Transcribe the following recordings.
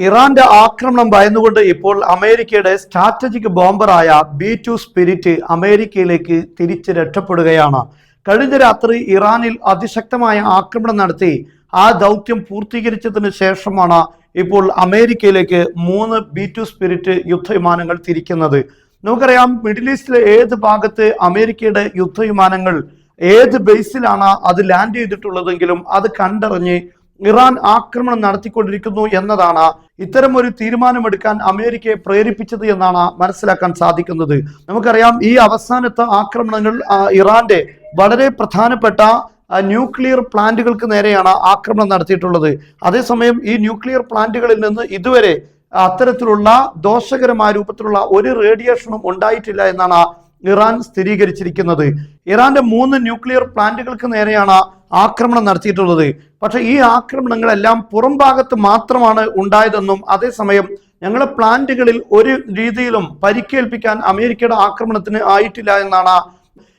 ഇറാന്റെ ആക്രമണം ഭയന്നുകൊണ്ട് ഇപ്പോൾ അമേരിക്കയുടെ സ്ട്രാറ്റജിക് ബോംബറായ B2 സ്പിരിറ്റ് അമേരിക്കയിലേക്ക് തിരിച്ച് രക്ഷപ്പെടുകയാണ്. കഴിഞ്ഞ രാത്രി ഇറാനിൽ അതിശക്തമായ ആക്രമണം നടത്തി ആ ദൗത്യം പൂർത്തീകരിച്ചതിന് ശേഷമാണ് ഇപ്പോൾ അമേരിക്കയിലേക്ക് 3 B2 സ്പിരിറ്റ് യുദ്ധവിമാനങ്ങൾ തിരിക്കുന്നത്. നമുക്കറിയാം, മിഡിൽ ഈസ്റ്റിലെ ഏത് ഭാഗത്ത് അമേരിക്കയുടെ യുദ്ധവിമാനങ്ങൾ ഏത് ബേസിലാണ് അത് ലാൻഡ് ചെയ്തിട്ടുള്ളതെങ്കിലും അത് കണ്ടറിഞ്ഞ് ഇറാൻ ആക്രമണം നടത്തിക്കൊണ്ടിരിക്കുന്നു എന്നതാണ് ഇത്തരം ഒരു തീരുമാനമെടുക്കാൻ അമേരിക്കയെ പ്രേരിപ്പിച്ചത് എന്നാണ് മനസ്സിലാക്കാൻ സാധിക്കുന്നത്. നമുക്കറിയാം, ഈ അവസാനത്തെ ആക്രമണങ്ങൾ ഇറാന്റെ വളരെ പ്രധാനപ്പെട്ട ന്യൂക്ലിയർ പ്ലാന്റുകൾക്ക് നേരെയാണ് ആക്രമണം നടത്തിയിട്ടുള്ളത്. അതേസമയം ഈ ന്യൂക്ലിയർ പ്ലാന്റുകളിൽ നിന്ന് ഇതുവരെ അത്തരത്തിലുള്ള ദോഷകരമായ രൂപത്തിലുള്ള ഒരു റേഡിയേഷനും ഉണ്ടായിട്ടില്ല എന്നാണ് ഇറാൻ സ്ഥിരീകരിച്ചിരിക്കുന്നത്. ഇറാന്റെ 3 ന്യൂക്ലിയർ പ്ലാന്റുകൾക്ക് നേരെയാണ് ആക്രമണം നടത്തിയിട്ടുള്ളത്. പക്ഷെ ഈ ആക്രമണങ്ങളെല്ലാം പുറം ഭാഗത്ത് മാത്രമാണ് ഉണ്ടായതെന്നും അതേസമയം ഞങ്ങളുടെ പ്ലാന്റുകളിൽ ഒരു രീതിയിലും പരിക്കേൽപ്പിക്കാൻ അമേരിക്കയുടെ ആക്രമണത്തിന് ആയിട്ടില്ല എന്നാണ്.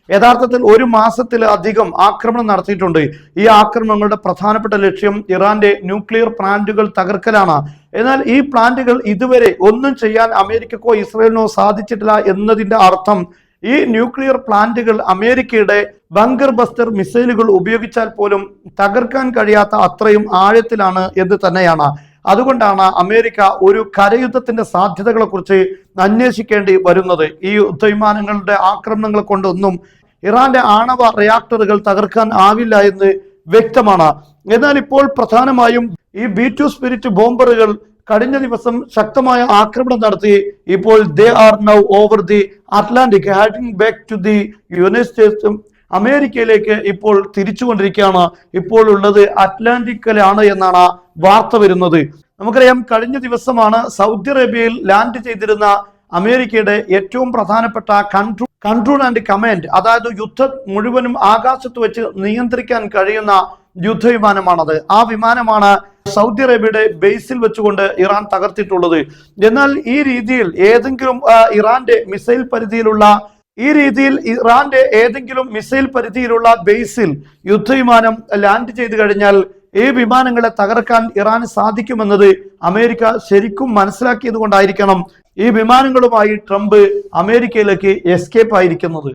യഥാർത്ഥത്തിൽ 1 മാസത്തിലധികം ആക്രമണം നടത്തിയിട്ടുണ്ട്. ഈ ആക്രമണങ്ങളുടെ പ്രധാനപ്പെട്ട ലക്ഷ്യം ഇറാന്റെ ന്യൂക്ലിയർ പ്ലാന്റുകൾ തകർക്കലാണ്. എന്നാൽ ഈ പ്ലാന്റുകൾ ഇതുവരെ ഒന്നും ചെയ്യാൻ അമേരിക്കക്കോ ഇസ്രയേലിനോ സാധിച്ചിട്ടില്ല എന്നതിന്റെ അർത്ഥം ഈ ന്യൂക്ലിയർ പ്ലാന്റുകൾ അമേരിക്കയുടെ ബങ്കർ ബസ്റ്റർ മിസൈലുകൾ ഉപയോഗിച്ചാൽ പോലും തകർക്കാൻ കഴിയാത്ത അത്രയും ആഴത്തിലാണ് എന്ന് തന്നെയാണ്. അതുകൊണ്ടാണ് അമേരിക്ക ഒരു കരയുദ്ധത്തിന്റെ സാധ്യതകളെ കുറിച്ച് അന്വേഷിക്കേണ്ടി വരുന്നത്. ഈ യുദ്ധവിമാനങ്ങളുടെ ആക്രമണങ്ങൾ കൊണ്ടൊന്നും ഇറാന്റെ ആണവ റിയാക്ടറുകൾ തകർക്കാൻ ആവില്ല എന്ന് വ്യക്തമാണ്. എന്നാൽ ഇപ്പോൾ പ്രധാനമായും ഈ B2 സ്പിരിറ്റ് ബോംബറുകൾ കഴിഞ്ഞ ദിവസം ശക്തമായ ആക്രമണം നടത്തി ഇപ്പോൾ they are now over the Atlantic heading back to the United States. അമേരിക്കയിലേക്ക് ഇപ്പോൾ തിരിച്ചുകൊണ്ടിരിക്കുകയാണ്. ഇപ്പോൾ ഉള്ളത് അറ്റ്ലാന്റിക്കിലാണ് എന്നാണ് വാർത്ത വരുന്നത്. നമുക്കറിയാം, കഴിഞ്ഞ ദിവസമാണ് സൗദി അറേബ്യയിൽ ലാൻഡ് ചെയ്തിരുന്ന അമേരിക്കയുടെ ഏറ്റവും പ്രധാനപ്പെട്ട കൺട്രോൾ ആൻഡ് കമാൻഡ്, അതായത് യുദ്ധം മുഴുവനും ആകാശത്ത് വെച്ച് നിയന്ത്രിക്കാൻ കഴിയുന്ന യുദ്ധവിമാനമാണത്. ആ വിമാനമാണ് സൗദി അറേബ്യയുടെ ബേസിൽ വെച്ചുകൊണ്ട് ഇറാൻ തകർത്തിട്ടുള്ളത്. എന്നാൽ ഈ രീതിയിൽ ഇറാന്റെ ഏതെങ്കിലും മിസൈൽ പരിധിയിലുള്ള ബേസിൽ യുദ്ധവിമാനം ലാൻഡ് ചെയ്തു കഴിഞ്ഞാൽ ഈ വിമാനങ്ങളെ തകർക്കാൻ ഇറാന് സാധിക്കുമെന്നത് അമേരിക്ക ശരിക്കും മനസ്സിലാക്കിയത് കൊണ്ടായിരിക്കണം ഈ വിമാനങ്ങളുമായി ട്രംപ് അമേരിക്കയിലേക്ക് എസ്കേപ്പ് ആയിരിക്കുന്നത്.